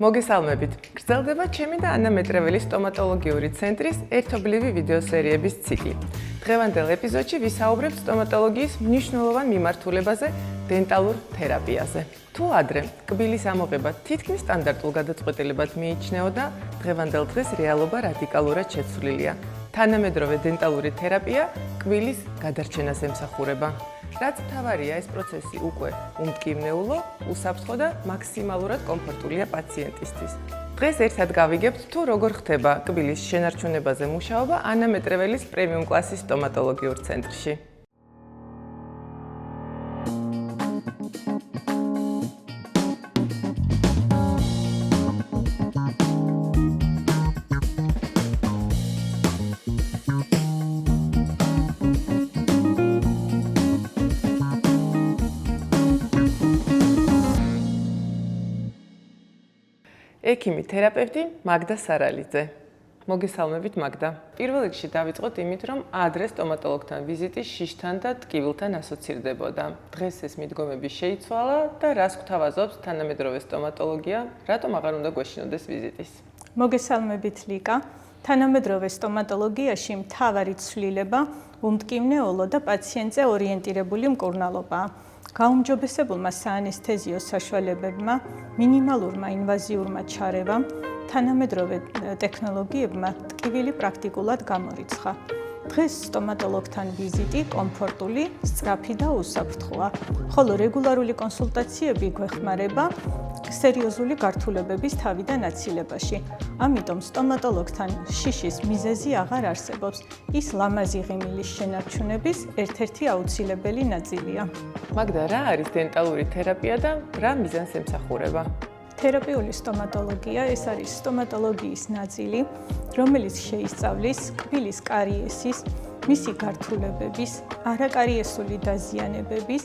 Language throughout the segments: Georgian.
მოგესალმებით. გრძელდება ჩემი და ანა მეტრეველის სტომატოლოგიური ცენტრის ერთობლივი ვიდეო სერიების ციკლი. დღევანდელ ეპიზოდში ვისაუბრებ სტომატოლოგიის მნიშვნელოვან მიმართულებაზე, დენტალურ თერაპიაზე. თუ ადრე კბილის ამოღება თითქმის სტანდარტულ გადაწყვეტილებად მიიჩნეოდა, დღევანდელ დღეს რეალობა რადიკალურად შეცვლილია. თანამედროვე დენტალური თერაპია კბილის გადარჩენას ემსახურება. რაც მთავარია, ეს პროცესი უკვე უმტკივნეულო, უსაფრთხო და მაქსიმალურად კომფორტულია პაციენტისთვის. დღეს ერთად გავიგებთ, თუ როგორ ხდება კბილის შენარჩუნებაზე მუშაობა ანა მეტრეველის პრემიუმ კლასის სტომატოლოგიურ ცენტრში. ექიმი თერაპევტი მაგდა სარალიძე. მოგესალმებით მაგდა. პირველ რიგში დავიწყოთ იმით, რომ ადრე სტომატოლოგთან ვიზიტი შიშთან და ტკივილთან ასოცირდებოდა. დღეს ეს მიდგომები შეიცვალა და რას გვთავაზობს თანამედროვე სტომატოლოგია, რატომ აღარ უნდა გვეშინოდეს ვიზიტის? მოგესალმებით ლიკა. თანამედროვე სტომატოლოგიაში მთავარი ცვლილება უმტკივნეულო და პაციენტზე ორიენტირებული მკურნალობაა. გაუმჯობესებულმა საანესთეზიო საშუალებებმა, მინიმალურმა ინვაზიურმა ჩარევამ, თანამედროვე ტექნოლოგიებმა ტკივილი პრაქტიკულად გამორიცხა. დღეს სტომატოლოგთან ვიზიტი კომფორტული, სწრაფი და უსაფრთხოა, ხოლო რეგულარული კონსულტაციები გვეხმარება სერიოზული გართულებების თავიდან აცილებაში. ამიტომ სტომატოლოგთან შიშის მიზეზი აღარ არსებობს. ის ლამაზი ღიმილის შენარჩუნების ერთ-ერთი აუცილებელი ნაწილია. მაგდა, რა არის დენტალური თერაპია და რა მიზანს ემსახურება? თერაპიული სტომატოლოგია ეს არის სტომატოლოგიის ნაწილი, რომელიც შეისწავლის კბილის კარიესის, მისი გართულებების, არაკარიესული დაზიანებების,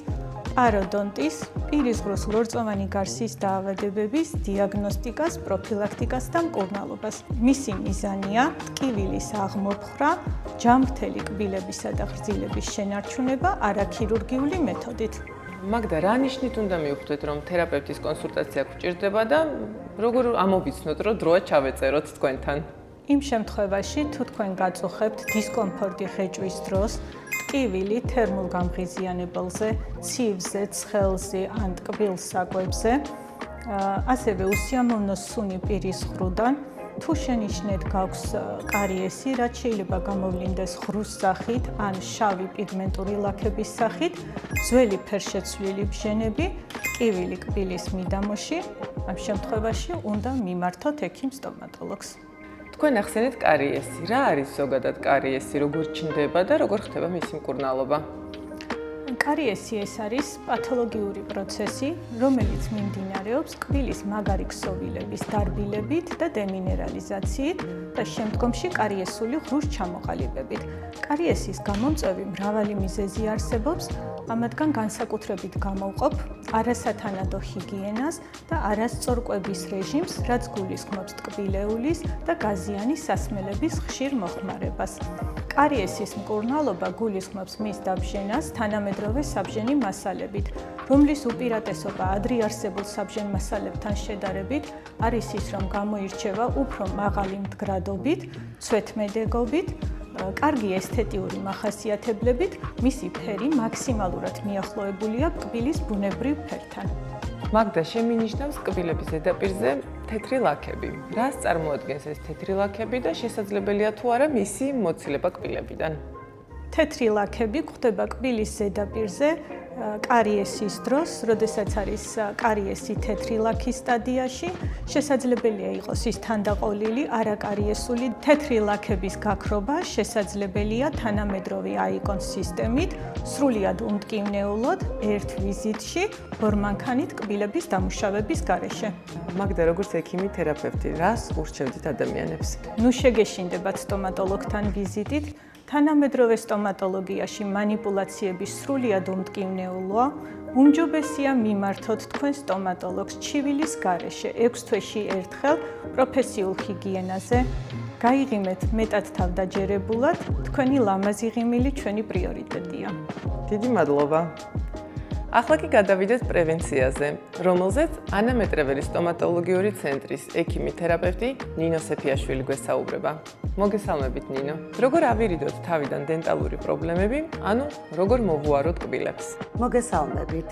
პაროდონტის, პირისღრუს ლორწოვანი გარსის დაავადებების დიაგნოსტიკას, პროფილაქტიკას და მკურნალობას. მისი მიზანია ტკივილის აღმოფხრა, ჯამრთელი კბილებისა და ღრძილების შენარჩუნება არაქირურგიული მეთოდით. მაგდა, რა ნიშნით უნდა მივხვდეთ, რომ თერაპევტის კონსულტაცია გვჭირდება და როგორ ამოვიცნოთ, რომ დროა ჩავეწეროთ თქვენთან? იმ შემთხვევაში, თუ თქვენ გაწუხებთ დისკომფორტი ღეჭვის დროს, ტკივილი თერმულ გამღიზიანებელზე, ცივზე, ცხელზე ან ტკბილ საკვებზე, ასევე უსიამოვნო სუნი პირის ღრუდან, თუ შენიშნეთ გაქვს კარიესი, რაც შეიძლება გამოვლინდეს ღრუს სახით ან შავი პიგმენტური ლაქების სახით, ძველი ფერშეცვლილი ბჟენები, ტკივილი კბილის მიდამოში, ამ შემთხვევაში უნდა მიმართოთ ექიმ სტომატოლოგს. თქვენ ახსენეთ კარიესი. რა არის ზოგადად კარიესი, როგორ ჩნდება და როგორ ხდება მისი მკურნალობა? კარიესი ეს არის პათოლოგიური პროცესი, რომელიც მიმდინარეობს კბილის მაგარი ქსოვილების დარბილებით და დემინერალიზაციით და შემდგომში კარიესული ღრუს ჩამოყალიბებით. კარიესის გამომწვევი მრავალი მიზეზი არსებობს, ამათგან განსაკუთრებით გამოვყოფ არასათანადო ჰიგიენას და არასწორ კვების რეჟიმს, რაც გულისხმობს ტკბილეულის და გაზიანი სასმელების ხშირ მოხმარებას. კარიესის მკურნალობა გულისხმობს მის დაბჟენას თანამედროვე საბჟენი მასალებით, რომლის უპირატესობა ადრე არსებულ საბჟენ მასალებთან შედარებით არის ის, რომ გამოირჩევა უფრო მაღალი მდგრადობით, ცვეთმედეგობით, კარგი ესთეტიური მახასიათებლებით, მისი ფერი მაქსიმალურად მიახლოებულია კბილის ბუნებრივ ფერთან. მაგდა, შემინიშნავს კბილების ზედაპირზე თეთრი ლაქები. რას წარმოადგენს ეს თეთრი ლაქები და შესაძლებელია თუ არა მისი მოცილება კბილებიდან? თეთრი ლაქები გვხვდება კბილის ზედაპირზე კარიესის დროს, როდესაც არის კარიესი თეთრი ლაქის სტადიაში, შესაძლებელია იყოს ის თანდაყოლილი არაკარიესული თეთრი ლაქების გაქრობა, შესაძლებელია თანამედროვე აიკონ სისტემით, სრულიად უმტკივნეულოდ, ერთ ვიზიტში, ბორმანქანით კბილების დამუშავების გარეშე. მაგდა, როგორც ექიმი თერაპევტი, რას ურჩევდით ადამიანებს? ნუ შეგეშინდებათ სტომატოლოგთან ვიზიტით. თანამედროვე სტომატოლოგიაში манипуляციები სრულიად უმტკივნეულოა. უმჯობესია მიმართოთ თქვენ სტომატოლოგს ჩივილის გარეშე 6 თვეში ერთხელ პროფესიულ ჰიგიენაზე. გაიღიმეთ მეტად თავდაჯერებულად, თქვენი ლამაზი ღიმილი ჩვენი პრიორიტეტია. დიდი მადლობა. ახლა კი გადავიდეთ პრევენციაზე, რომელზეც ანა მეტრეველის სტომატოლოგიური ცენტრის ექიმი თერაპევტი ნინო სეფიაშვილი გვესაუბრება. მოგესალმებით ნინო. როგორ ავირიდოთ თავიდან დენტალური პრობლემები, ანუ როგორ მოვუაროთ კბილებს? მოგესალმებით.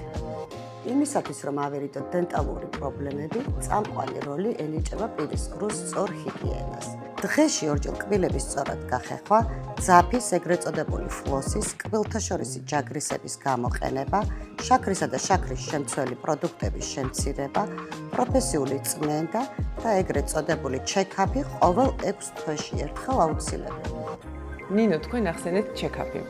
იმისათვის რომ ავირიდოთ დენტალური პრობლემები, წამყვანი როლი ენიჭება პირისკრუს სწორ ჰიგიენას. დღეში ორჯერ კბილების სწორად გახეხვა, ძაფის, ეგრეთ წოდებული ფლოსის, კბილთაშორისი ჯაგრისების გამოყენება, შაქრისა და შაქრის შემცველი პროდუქტების შემცირება, პროფესიული წმენდა და ეგრეთ წოდებული ჩეკაპი ყოველ 6 თვეში ერთხელ აუცილებელია. ნინო, თქვენ ახსენეთ ჩეკაპი.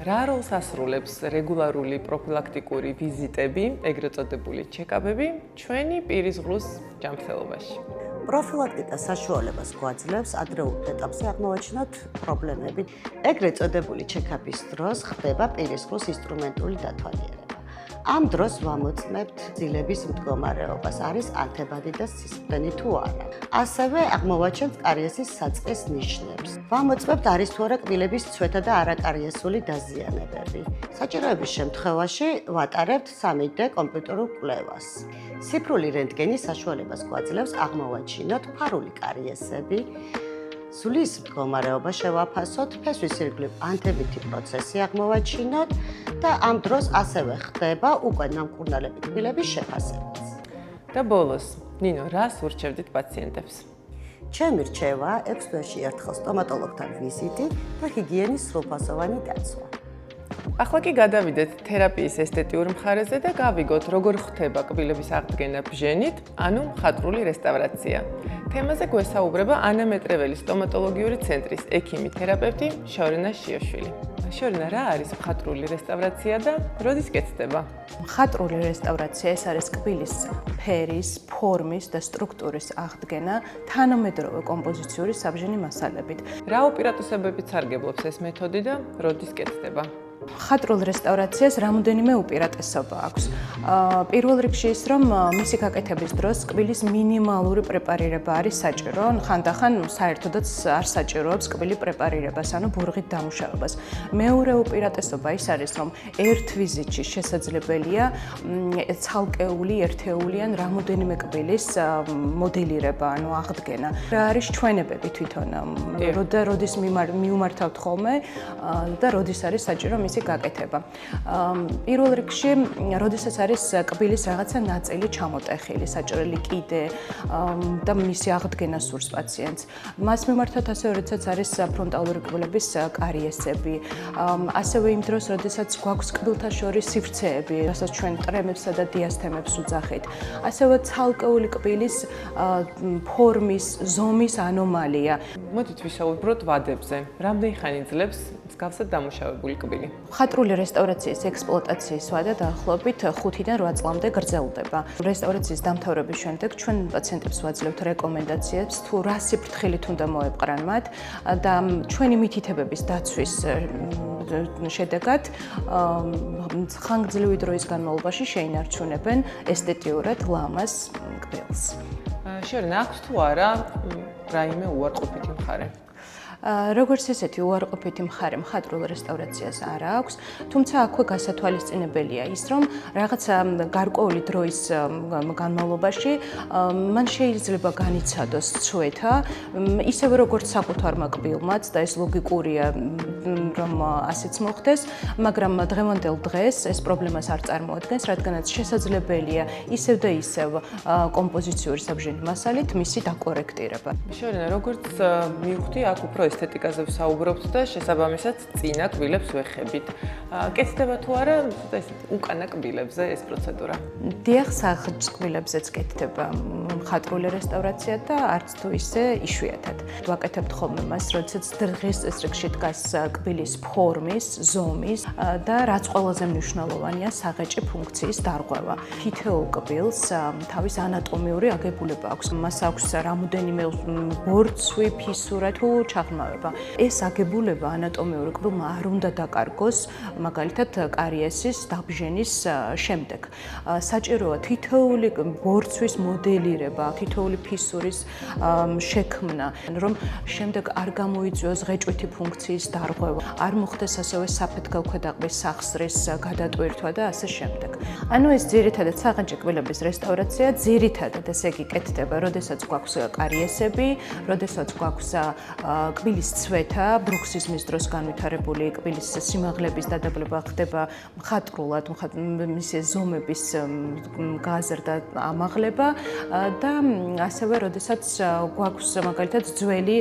რა როლს ასრულებს რეგულარული პროფილაქტიკური ვიზიტები, ეგრეთ წოდებული ჩეკაპები, ჩვენი პირის ღრუს ჯანმრთელობაში? პროფილაქტიკა საშუალებას გვაძლევს ადრეულ ეტაპზე აღმოვაჩინოთ პრობლემები. ეგრეთ წოდებული ჩეკაპის დროს ხდება პირის ღრუს ინსტრუმენტული დათვალიერება. ამ დროს ვამოწმებთ ძილების მდგომარეობას, არის ანთებადი და სისხლდენი თუ არა. ასევე აღმოვაჩენთ კარიესის საწყის ნიშნებს. ვამოწმებთ არის თუ არა კბილების ცვეთა და არაკარიესული დაზიანებები. საჭიროების შემთხვევაში ვატარებთ 3D კომპიუტერულ კვლევას. ციფრული რენტგენი საშუალებას გვაძლევს აღმოვაჩინოთ ფარული კარიესები, სულის მდგომარეობა შევაფასოთ, ფესვის ირგვლივ ანთებითი პროცესი აღმოვაჩინოთ და ამ დროს ასევე ხდება უკვე ნამკურნალები კბილების შეფასებაც. და ბოლოს, ნინო, რას ურჩევდით პაციენტებს? ჩემი რჩევა 6 თვეში ერთხელ სტომატოლოგთან ვიზიტი და ჰიგიენის სრულფასოვანი დაცვა. ახლა კი გადავიდეთ თერაპიის ესთეტიურ მხარეზე და გავიგოთ, როგორ ხდება კბილების აღდგენა ბჟენით, ანუ მხატვრული რესტავრაცია. თემაზე გვესაუბრება ანა მეტრეველის სტომატოლოგიური ცენტრის ექიმი თერაპევტი შორენა შიაშვილი. შორენა, რა არის მხატვრული რესტავრაცია და როდის კეთდება? მხატვრული რესტავრაცია ეს არის კბილის ფერის, ფორმის და სტრუქტურის აღდგენა თანამედროვე კომპოზიციური საბჟენი მასალებით. რა უპირატესობებით სარგებლობს ეს მეთოდი და როდის კეთდება? მხატვრულ რესტავრაციას რამოდენიმე უპირატესობა აქვს. პირველ რიგში ის, რომ მისი გაკეთების დროს კბილის მინიმალური პრეპარირება არის საჭირო, ხანდახან საერთოდაც არ საჭიროებს კბილი პრეპარირებას, ანუ ბურღით დამუშავებას. მეორე უპირატესობა ის არის, რომ ერთ ვიზიტში შესაძლებელია ცალკეული, ერთეული ან რამოდენიმე კბილის მოდელირება, ანუ აღდგენა. რა არის ჩვენებები თვითონ, როდის მიუმართავთ ხოლმე და როდის არის საჭირო მისი გაკეთება. პირველ რიგში, როდესაც არის კბილის რაღაცა ნაწილი ჩამოტეხილი, საჭრელი კიდე და მისი აღდგენა სურს პაციენტს. მას მიმართავთ ასევე, როდესაც არის ფრონტალური კბილების კარიესები, ასევე იმ დროს, როდესაც გვაქვს კბილთა შორის სივრცეები, რასაც ჩვენ ტრემებსა და დიასთემებს უძახით. ასევე ცალკეული კბილის ფორმის, ზომის ანომალია. მოდით ვისაუბროთ ვადებზე. რამდენი ხანი ძლებს მსგავსად დამუშავებული კბილი? მხატვრული რესტავრაციის ექსპლუატაციის ვადა დაახლოებით 5-დან 8 წლამდე გრძელდება. რესტავრაციის დამთავრების შემდეგ ჩვენ პაციენტებს ვაძლევთ რეკომენდაციებს, თუ რა სიფრთხილით უნდა მოეპყრან მათ და ჩვენი მითითებების დაცვის შედეგად ხანგრძლივი დროის განმავლობაში შეინარჩუნებენ ესთეტიურად ლამაზ კბილს. შორენა, აქვს თუ არა რაიმე უარყოფითი მხარე? როგორც ესეთი უარყოფითი მხარე მხატვრულ რესტავრაციას არ აქვს, თუმცა აქვე გასათვალისწინებელია ის, რომ რაღაცა გარკვეული დროის განმავლობაში მან შეიძლება განიცადოს ცვეთა, ისევე როგორც საკუთარმა კბილმაც და ეს ლოგიკურია, რომ ასეც მოხდეს, მაგრამ დღევანდელ დღეს ეს პრობლემას არ წარმოადგენს, რადგანაც შესაძლებელია ისევ და ისევ კომპოზიციური საბჟენი მასალით მისი დაკორექტირება. შორენა, როგორც მივხვდი, აქ უფრო ესთეტიკაზე ვსაუბრობთ და შესაბამისად წინა კბილებს ვეხებით. კეთდება თუ არა ეს უკანა კბილებზე ეს პროცედურა? დიახ, სახჯ კბილებზეც კეთდება მხატვრული რესტავრაცია და არც თუ ისე იშვიათად. ვაკეთებთ ხოლმე მას, როდესაც დღის წესრიგში დგას კბილის ფორმის, ზომის და რაც ყველაზე მნიშვნელოვანია, საღეჭი ფუნქციის დარღვევა. თითოეულ კბილს თავის ანატომიური აგებულება აქვს. მას აქვს რამოდენიმე ბორცვი, ფისურა თუ ჩაღრმავება. ეს აგებულება ანატომიური კბილმა არ უნდა დაკარგოს მაგალითად კარიესის დაბჟენის შემდეგ. საჭიროა თითოეული ბორცვის მოდელირება, თითოეული ფისურის შექმნა, რომ შემდეგ არ გამოიწვიოს ღეჭვითი ფუნქციის დარღვევა, არ მოხდეს ასევე საფეთქალქვედაყბის სახსრის გადატვირთვა და ასე შემდეგ. ანუ ეს ძირითადად საღანჭი კბილების რესტავრაცია ძირითადად ესე იგი კეთდება, როდესაც გვაქვს კარიესები, როდესაც გვაქვს კბილის ცვეთა, ბრუქსიზმის დროს განვითარებული კბილის სიმაღლების დადაბლება ხდება მხატვრულად, მისი ზომების გაზრდა, ამაღლება და ასევე როდესაც გვაქვს მაგალითად ძველი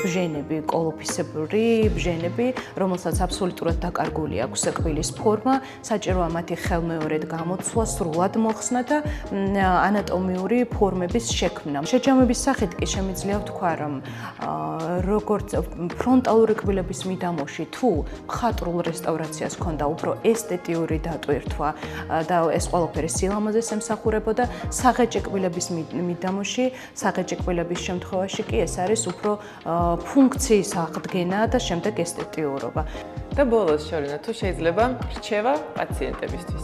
ბჟენები, კოლოფისებური ბჟენები, რომელსაც აბსოლუტურად დაკარგული აქვს კბილის ფორმა, საჭიროა მათი ხელმეორედ გამოცვლა, სრულად მოხსნა და ანატომიური ფორმების შექმნა. შეჯამების სახით კი შემიძლია ვთქვა, რომ როგორც ფრონტალური კბილების მიდამოში თუ მხატვრულ რესტავრაციას ჰქონდა უფრო ესთეტიური დატვირთვა და ეს ყველაფერი სილამაზეს ემსახურებოდა, საღეჭი კბილების მიდამოში, საღეჭი კბილების შემთხვევაში კი ეს არის უფრო ფუნქციის აღდგენა და შემდეგ ესთეტიურობა. და ბოლოს შორინა, თუ შეიძლება რჩევა პაციენტებისთვის.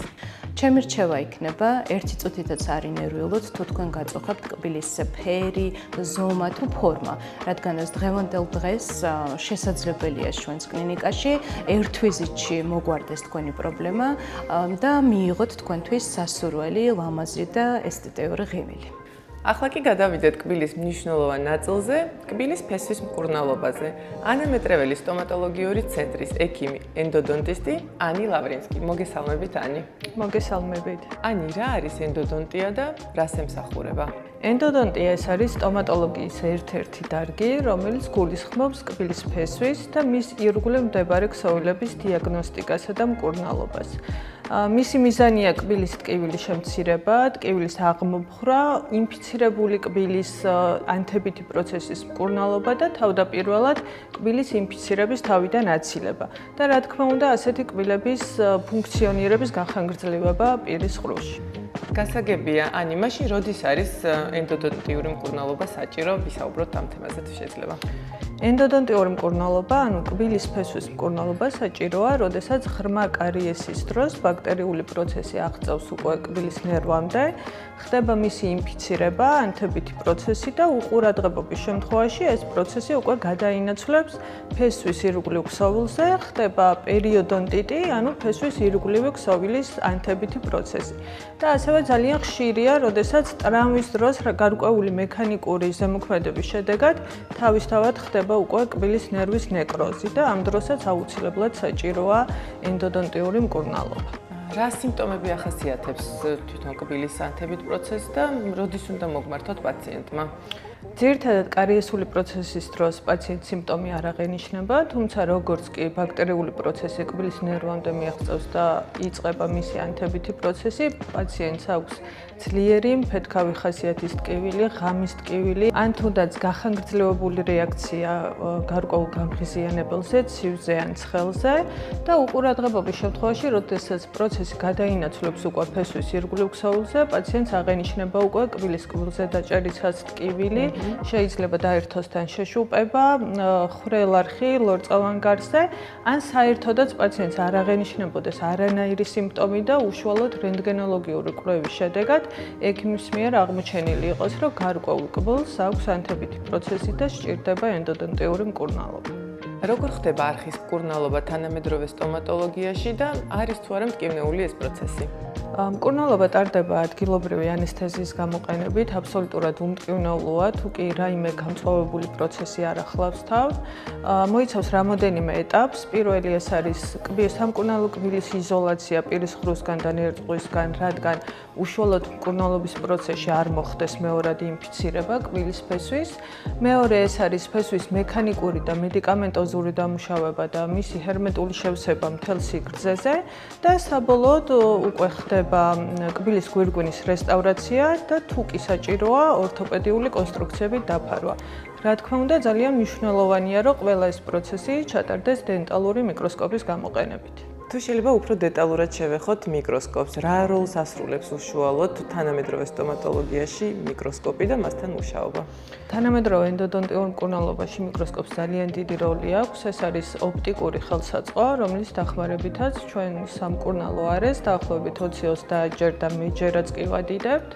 ჩემი რჩევა იქნება, ერთი წუთითაც არ ინერვიულოთ, თუ თქვენ გაწუხებთ კბილის ფერი, ზომა თუ ფორმა, რადგანაც დღევანდელ დღეს შესაძლებელია ჩვენს კლინიკაში ერთ ვიზიტში მოგვარდეს თქვენი პრობლემა და მიიღოთ თქვენთვის სასურველი, ლამაზი და ესთეტიური ღიმილი. ახლა კი გადავიდეთ კბილის მნიშვნელოვან ნაწილზე, კბილის ფესვის მკურნალობაზე. ანა მეტრეველი სტომატოლოგიური ცენტრის ექიმი, ენდოდონტისტი ანი ლავრინსკი. მოგესალმებით, ანი. მოგესალმებით. ანი, რა არის ენდოდონტია და რას ემსახურება? ენდოდონტია ეს არის სტომატოლოგიის ერთ-ერთი დარგი, რომელიც გულისხმობს კბილის ფესვის და მის ირგვლივ მდებარე ქსოვილების დიაგნოსტიკასა და მკურნალობას. მისი მიზანია კბილის ტკივილის შემცირება, ტკივილის აღმოფხვრა, ინფიცირებული კბილის ანთებითი პროცესის მკურნალობა და თავდაპირველად კბილის ინფიცირების თავიდან აცილება. და რა თქმა უნდა, ასეთი კბილების ფუნქციონირების განხანგრძლივება პირის ყრუში. გასაგებია, ანი, მაშინ როდის არის ენდოდონტიური მკურნალობა საჭირო? ვისაუბროთ ამ თემაზე თუ შეიძლება. ენდოდონტიური მკურნალობა, ანუ კბილის ფესვის მკურნალობა საჭიროა, როდესაც ღრმა კარიესის დროს ბაქტერიული პროცესი აღწევს უკვე კბილის ნერვამდე, ხდება მისი ინფიცირება, ანთებითი პროცესი და უყურადღებობის შემთხვევაში ეს პროცესი უკვე გადაინაცვლებს ფესვის ირგვლივ ქსოვილზე, ხდება პერიოდონტიტი, ანუ ფესვის ირგვლივი ქსოვილის ანთებითი პროცესი. და ასევე ძალიან ხშირია, როდესაც ტრამვის დროს გარკვეული მექანიკური ზემოქმედების შედეგად თავისთავად ხდება უკვე კბილის ნერვის ნეკროზი და ამ დროსაც აუცილებლად საჭიროა ენდოდონტიური მკურნალობა. რა სიმპტომები ახასიათებს თვითონ კბილის ანთებით პროცესს და როდის უნდა მოგმართოთ პაციენტმა? ძირითადად კარიესული პროცესის დროს პაციენტს სიმპტომი არ აღენიშნება, თუმცა როგორც კი ბაქტერიული პროცესი კბილის ნერვამდე მიაღწევს და იწყება მისი ანთებითი პროცესი, პაციენტს აქვს ძლიერი მფეთქავი ხასიათის ტკივილი, ღამის ტკივილი, ან თუნდაც გახანგრძლივებული რეაქცია გარკვეულ გამღიზიანებელზე, ცივზე ან ცხელზე და უყურადღებობის შემთხვევაში, როდესაც პროცესი გადაინაცვლებს უკვე ფესვის ირგვლივ ქსოვილზე, პაციენტს აღენიშნება უკვე კბილის კბილზე დაჭერისას ტკივილი, შეიძლება დაერთოსთან შეშუპება, ხვრელარხი ლორწოვან გარსზე, ან საერთოდაც პაციენტს არ აღენიშნებოდეს არანაირი სიმპტომი და უშუალოდ რენტგენოლოგიური კვლევის შედეგად ექიმის მიერ აღმოჩენილი იყოს, რომ გარკვეულ კბილს აქვს ანთებითი პროცესი და სჭირდება ენდოდონტიური მკურნალობა. როგორ ხდება არხის მკურნალობა თანამედროვე სტომატოლოგიაში და არის თუ არა მტკივნეული ეს პროცესი? მკურნალობა ტარდება ადგილობრივი ანესთეზიის გამოყენებით, აბსოლუტურად უმტკივნეულოა, თუ კი რაიმე გამწვავებული პროცესი არ ახლავს თავს. მოიცავს რამოდენიმე ეტაპს. პირველი ეს არის სამკურნალო კბილის იზოლაცია პირის ყრუსგან და ნერწყვისგან, რადგან უშუალოდ მკურნალობის პროცესში არ მოხდეს მეორადი ინფიცირება კბილის ფესვის. მეორე ეს არის ფესვის მექანიკური და მედიკამენტოზური დამუშავება და მისი ჰერმეტული შევსება მთელ სიგრძეზე და საბოლოოდ უკვე ხდება კბილის გვირგვინის რესტავრაცია და თუ კი საჭიროა ორთოპედიული კონსტრუქციებით დაფარვა. რა თქმა უნდა, ძალიან მნიშვნელოვანია, რომ ყველა ეს პროცესი ჩატარდეს დენტალური მიკროსკოპის გამოყენებით. თუ შეიძლება უფრო დეტალურად შევეხოთ მიკროსკოპს, რა როლს ასრულებს უშუალოდ თანამედროვე სტომატოლოგიაში მიკროსკოპი და მასთან მუშაობა? თანამედროვე ენდოდონტიურ მკურნალობაში მიკროსკოპს ძალიან დიდი როლი აქვს. ეს არის ოპტიკური ხელსაწყო, რომლის დახმარებითაც ჩვენ სამკურნალო არეს დაახლოებით 20-30 ჯერ და მეჯერაც კი ვადიდებთ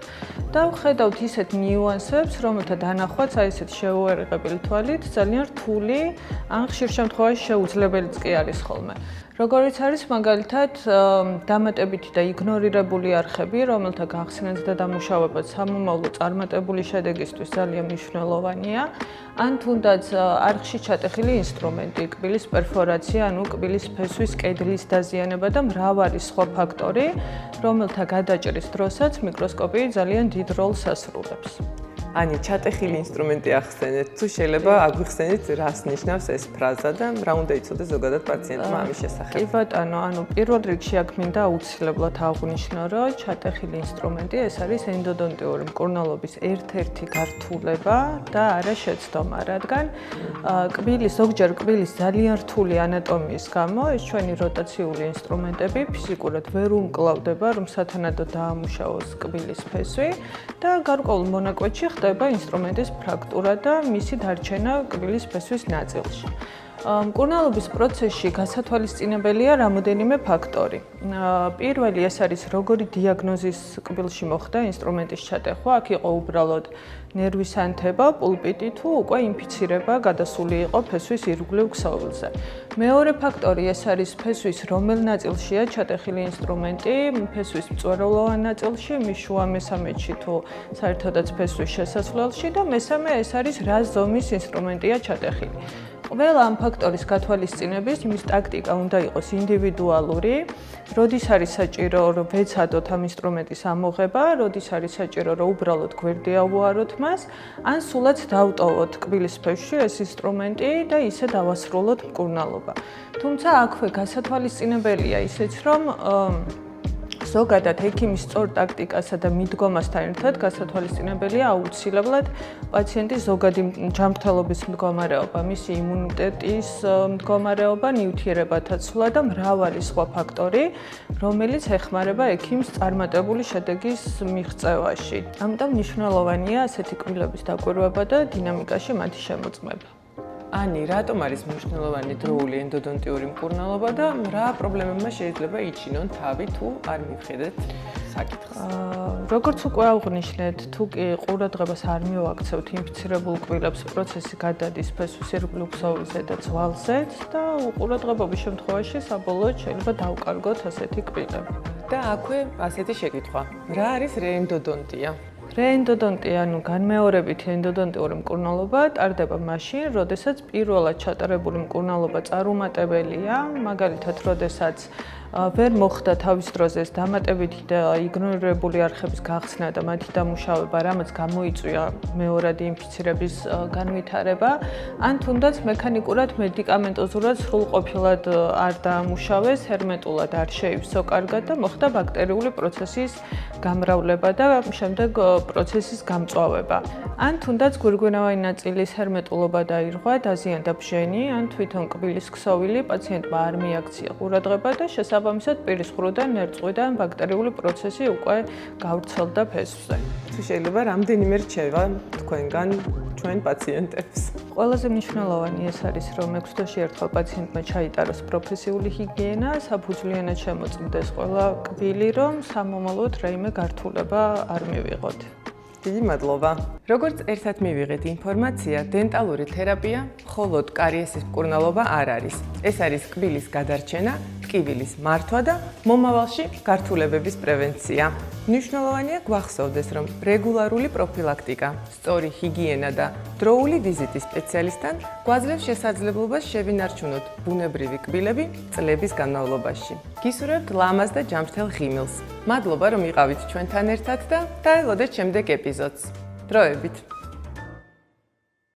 და ვხედავთ ისეთ ნიუანსებს, რომელთა დანახვაც აი ესეთ შეუერღებელი თვალით ძალიან რთული, ან ხშირ შემთხვევაში შეუძლებელიც კი არის ხოლმე. Როგორც არის მაგალითად დამატებითი და იგნორირებული არხები, რომელთა გახსნაც და დამუშავებაც სამომავლო წარმატებული შედეგისთვის ძალიან მნიშვნელოვანია, ან თუნდაც არხში ჩატეხილი ინსტრუმენტი, კბილის პერფორაცია, ანუ კბილის ფესვის კედლის დაზიანება და მრავალი სხვა ფაქტორი, რომელთა გადაჭრის დროსაც მიკროსკოპი ძალიან დიდ როლს ასრულებს. Ani, ჩატეხილი ინსტრუმენტი ახსენეთ, თუ შეიძლება აგვიხსენით, რას ნიშნავს ეს ფრაზა და რა უნდა იცოდეს ზოგადად პაციენტმა ამის შესახებ? კი ბატონო, ანუ პირველ რიგში აქ მინდა აუცილებლად აღვნიშნო, რომ ჩატეხილი ინსტრუმენტი ეს არის ენდოდონტიური მკურნალობის ერთ-ერთი გართულება და არა შეცდომა, რადგან ზოგჯერ კბილის ძალიან რთული ანატომიის გამო ეს ჩვენი როტაციული ინსტრუმენტები ფიზიკურად ვერ უმკლავდება, რომ სათანადოდ დაამუშავოს კბილის ფესვი და გარკვეულ მონაკვეთში ხდება ინსტრუმენტის ფრაქტურა და მისი დარჩენა კბილის ფესვის ნაწილში. მკურნალობის პროცესში გასათვალისწინებელია რამოდენიმე ფაქტორი. პირველი ეს არის როგორი დიაგნოზის კბილში მოხდა ინსტრუმენტის ჩატეხვა, აქ იყო უბრალოდ ნერვის ანთება, პულპიტი თუ უკვე ინფიცირება გადასული იყო ფესვის ირგვლივ ქსოვილზე. მეორე ფაქტორი ეს არის ფესვის რომელ ნაწილშია ჩატეხილი ინსტრუმენტი, ფესვის მწვერვალოვან ნაწილში, მის შუა მესამედში თუ საერთოდაც ფესვის შესასვლელში და მესამე ეს არის რა ზომის ინსტრუმენტია ჩატეხილი. ყველა ამ ფაქტორის გათვალისწინების იმის ტაქტიკა უნდა იყოს ინდივიდუალური, როდის არის საჭირო რომ ვეცადოთ ამ ინსტრუმენტის ამოღება, როდის არის საჭირო რომ უბრალოდ გვერდი ავუაროთ მას, ან სულაც დავტოვოთ კბილის ფესვში ეს ინსტრუმენტი და ისე დავასრულოთ მკურნალობა. თუმცა აქვე გასათვალისწინებელია ისიც რომ ზოგადად ექიმის სწორ ტაქტიკასა და მიდგომასთან ერთად გასათვალისწინებელია აუცილებლად პაციენტის ზოგადი ჯანმრთელობის მდგომარეობა, მისი იმუნიტეტის მდგომარეობა, ნივთიერებათა ცვლა და მრავალი სხვა ფაქტორი, რომელიც ეხმარება ექიმს წარმატებული შედეგის მიღწევაში. ამიტომ მნიშვნელოვანია ასეთი კბილების დაკვირვება და დინამიკაში მათი შემოწმება. Ani, რატომ არის მნიშვნელოვანი დროული ენდოდონტიური მკურნალობა და რა პრობლემებმა შეიძლება იჩინონ თავი თუ არ მივხედეთ საკითხს? როგორც უკვე აღვნიშნეთ, თუ კი ყურადღებას არ მივაქცევთ ინფიცირებულ კბილებს, პროცესი გადადის ფესვის ირგვლივ ქსოვილზე და ძვალზეც და უყურადღებობის შემთხვევაში საბოლოოდ შეიძლება დავკარგოთ ასეთი კბილები. და აქვე ასეთი შეკითხვა. რა არის რეენდოდონტია? რეენდოდონტია, ანუ განმეორებითი ენდოდონტიური მკურნალობა ტარდება მაშინ, როდესაც პირველად ჩატარებული მკურნალობა წარუმატებელია, მაგალითად, როდესაც ვერ მოხდა თავის დროზე ეს დამატებითი და იგნორირებული არხების გახსნა და მათი დამუშავება, რამაც გამოიწვია მეორადი ინფიცირების განვითარება, ან თუნდაც მექანიკურად, მედიკამენტოზურად სრულყოფილად არ დაამუშავეს, ჰერმეტულად არ შეივსო კარგად და მოხდა ბაქტერიული პროცესის გამრავლება და შემდეგ პროცესის გამწვავება. ან თუნდაც გვირგვინავანი ნაწილის ჰერმეტულობა დაირღვა, დაზიანდა ბჟენი, ან თვითონ კბილის ქსოვილი პაციენტმა არ მიაქცია ყურადღება და შესაბამისად პირის ხრუდან, ნერწყვიდან ბაქტერიული პროცესი უკვე გავრცელდა ფესვზე. თუ შეიძლება რამდენიმე რჩევა თქვენგან ჩვენ პაციენტებს? ყველაზე მნიშვნელოვანი ეს არის, რომ 6 თვეში ერთხელ პაციენტმა ჩაიტაროს პროფესიული ჰიგიენა, საფუძვლიანად შემოწმდეს ყველა კბილი, რომ სამომავლოდ რაიმე გართულება არ მივიღოთ. დიდი მადლობა. როგორც ერთად მივიღეთ ინფორმაცია, დენტალური თერაპია მხოლოდ კარიესის მკურნალობა არ არის. ეს არის კბილის გადარჩენა, ტკივილის მართვა და მომავალში გართულებების პრევენცია. მნიშვნელოვანია გვახსოვდეს, რომ რეგულარული პროფილაქტიკა, სწორი ჰიგიენა და დროული ვიზიტი სპეციალისტთან გვაძლევს შესაძლებლობას შევინარჩუნოთ ბუნებრივი კბილები წლების განმავლობაში. გისურვებთ ლამაზ და ჯანმრთელ ღიმილს. მადლობა, რომ იყავით ჩვენთან ერთად და დაელოდეთ შემდეგ ეპიზოდს. დროებით!